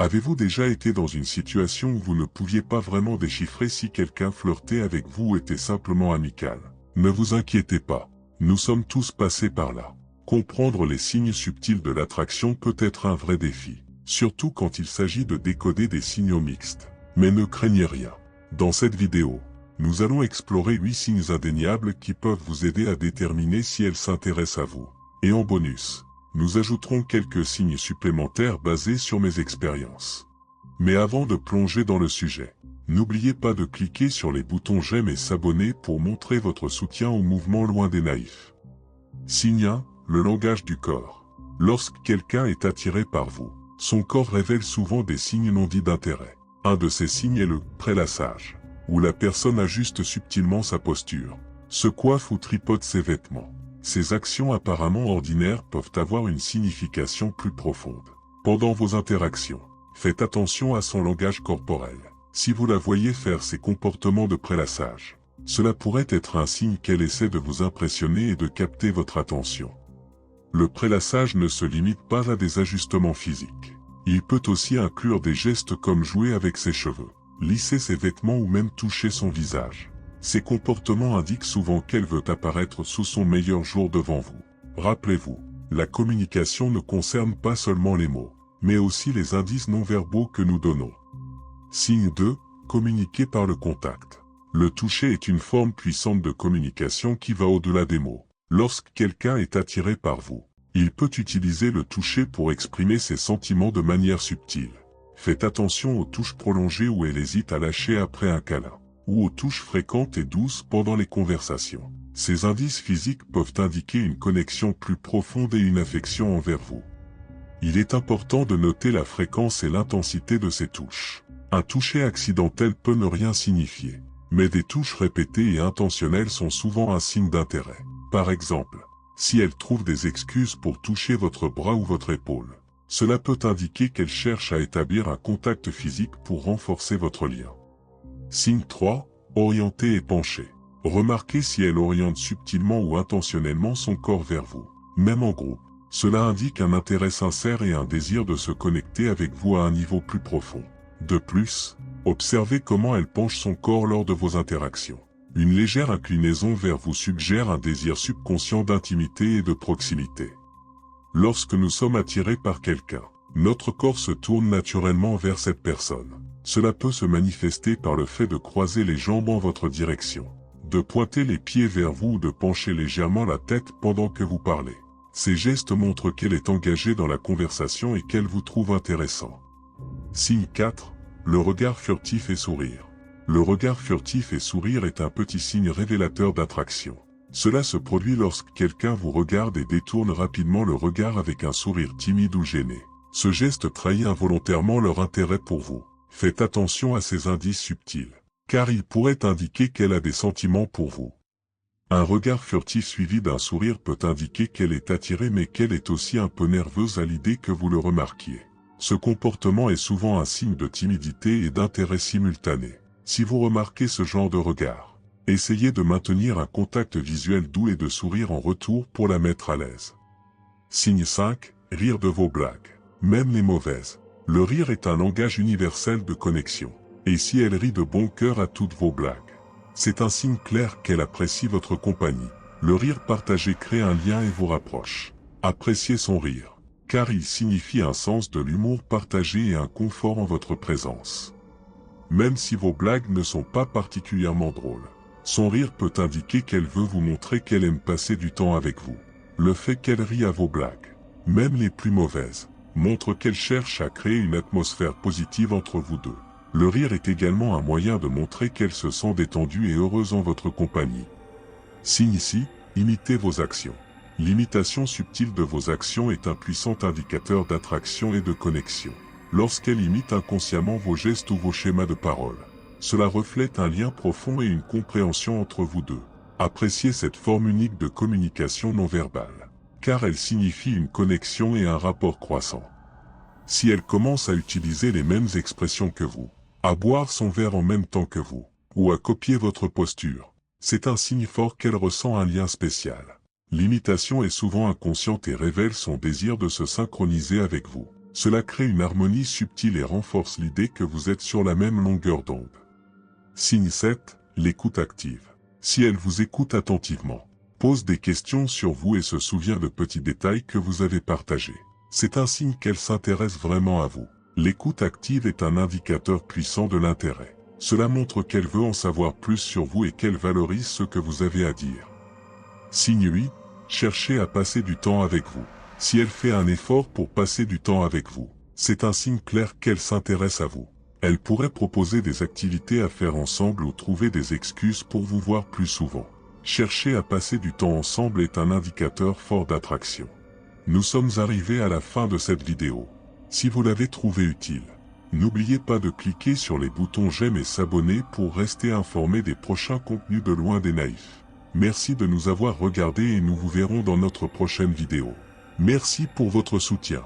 Avez-vous déjà été dans une situation où vous ne pouviez pas vraiment déchiffrer si quelqu'un flirtait avec vous ou était simplement amical? Ne vous inquiétez pas, nous sommes tous passés par là. Comprendre les signes subtils de l'attraction peut être un vrai défi, surtout quand il s'agit de décoder des signaux mixtes. Mais ne craignez rien. Dans cette vidéo, nous allons explorer 8 signes indéniables qui peuvent vous aider à déterminer si elle s'intéresse à vous. Et en bonus, nous ajouterons quelques signes supplémentaires basés sur mes expériences. Mais avant de plonger dans le sujet, n'oubliez pas de cliquer sur les boutons j'aime et s'abonner pour montrer votre soutien au mouvement Loin des naïfs. Signe 1, le langage du corps. Lorsque quelqu'un est attiré par vous, son corps révèle souvent des signes non dits d'intérêt. Un de ces signes est le prélassage, où la personne ajuste subtilement sa posture, se coiffe ou tripote ses vêtements. Ces actions apparemment ordinaires peuvent avoir une signification plus profonde. Pendant vos interactions, faites attention à son langage corporel. Si vous la voyez faire ces comportements de prélassage, cela pourrait être un signe qu'elle essaie de vous impressionner et de capter votre attention. Le prélassage ne se limite pas à des ajustements physiques. Il peut aussi inclure des gestes comme jouer avec ses cheveux, lisser ses vêtements ou même toucher son visage. Ces comportements indiquent souvent qu'elle veut apparaître sous son meilleur jour devant vous. Rappelez-vous, la communication ne concerne pas seulement les mots, mais aussi les indices non verbaux que nous donnons. Signe 2, communiquer par le contact. Le toucher est une forme puissante de communication qui va au-delà des mots. Lorsque quelqu'un est attiré par vous, il peut utiliser le toucher pour exprimer ses sentiments de manière subtile. Faites attention aux touches prolongées où elle hésite à lâcher après un câlin, ou aux touches fréquentes et douces pendant les conversations. Ces indices physiques peuvent indiquer une connexion plus profonde et une affection envers vous. Il est important de noter la fréquence et l'intensité de ces touches. Un toucher accidentel peut ne rien signifier, mais des touches répétées et intentionnelles sont souvent un signe d'intérêt. Par exemple, si elle trouve des excuses pour toucher votre bras ou votre épaule, cela peut indiquer qu'elle cherche à établir un contact physique pour renforcer votre lien. Signe 3, orienter et pencher. Remarquez si elle oriente subtilement ou intentionnellement son corps vers vous. Même en groupe, cela indique un intérêt sincère et un désir de se connecter avec vous à un niveau plus profond. De plus, observez comment elle penche son corps lors de vos interactions. Une légère inclinaison vers vous suggère un désir subconscient d'intimité et de proximité. Lorsque nous sommes attirés par quelqu'un, notre corps se tourne naturellement vers cette personne. Cela peut se manifester par le fait de croiser les jambes en votre direction, de pointer les pieds vers vous ou de pencher légèrement la tête pendant que vous parlez. Ces gestes montrent qu'elle est engagée dans la conversation et qu'elle vous trouve intéressant. Signe 4, le regard furtif et sourire. Le regard furtif et sourire est un petit signe révélateur d'attraction. Cela se produit lorsque quelqu'un vous regarde et détourne rapidement le regard avec un sourire timide ou gêné. Ce geste trahit involontairement leur intérêt pour vous. Faites attention à ces indices subtils, car ils pourraient indiquer qu'elle a des sentiments pour vous. Un regard furtif suivi d'un sourire peut indiquer qu'elle est attirée mais qu'elle est aussi un peu nerveuse à l'idée que vous le remarquiez. Ce comportement est souvent un signe de timidité et d'intérêt simultané. Si vous remarquez ce genre de regard, essayez de maintenir un contact visuel doux et de sourire en retour pour la mettre à l'aise. Signe 5, rire de vos blagues. Même les mauvaises. Le rire est un langage universel de connexion. Et si elle rit de bon cœur à toutes vos blagues, c'est un signe clair qu'elle apprécie votre compagnie. Le rire partagé crée un lien et vous rapproche. Appréciez son rire, car il signifie un sens de l'humour partagé et un confort en votre présence. Même si vos blagues ne sont pas particulièrement drôles, son rire peut indiquer qu'elle veut vous montrer qu'elle aime passer du temps avec vous. Le fait qu'elle rie à vos blagues, même les plus mauvaises, montre qu'elle cherche à créer une atmosphère positive entre vous deux. Le rire est également un moyen de montrer qu'elle se sent détendue et heureuse en votre compagnie. Signe ici, imitez vos actions. L'imitation subtile de vos actions est un puissant indicateur d'attraction et de connexion. Lorsqu'elle imite inconsciemment vos gestes ou vos schémas de parole, cela reflète un lien profond et une compréhension entre vous deux. Appréciez cette forme unique de communication non verbale, car elle signifie une connexion et un rapport croissant. Si elle commence à utiliser les mêmes expressions que vous, à boire son verre en même temps que vous, ou à copier votre posture, c'est un signe fort qu'elle ressent un lien spécial. L'imitation est souvent inconsciente et révèle son désir de se synchroniser avec vous. Cela crée une harmonie subtile et renforce l'idée que vous êtes sur la même longueur d'onde. Signe 7, l'écoute active. Si elle vous écoute attentivement, pose des questions sur vous et se souvient de petits détails que vous avez partagés, c'est un signe qu'elle s'intéresse vraiment à vous. L'écoute active est un indicateur puissant de l'intérêt. Cela montre qu'elle veut en savoir plus sur vous et qu'elle valorise ce que vous avez à dire. Signe 8, cherchez à passer du temps avec vous. Si elle fait un effort pour passer du temps avec vous, c'est un signe clair qu'elle s'intéresse à vous. Elle pourrait proposer des activités à faire ensemble ou trouver des excuses pour vous voir plus souvent. Chercher à passer du temps ensemble est un indicateur fort d'attraction. Nous sommes arrivés à la fin de cette vidéo. Si vous l'avez trouvée utile, n'oubliez pas de cliquer sur les boutons j'aime et s'abonner pour rester informé des prochains contenus de Loin des Naïfs. Merci de nous avoir regardés et nous vous verrons dans notre prochaine vidéo. Merci pour votre soutien.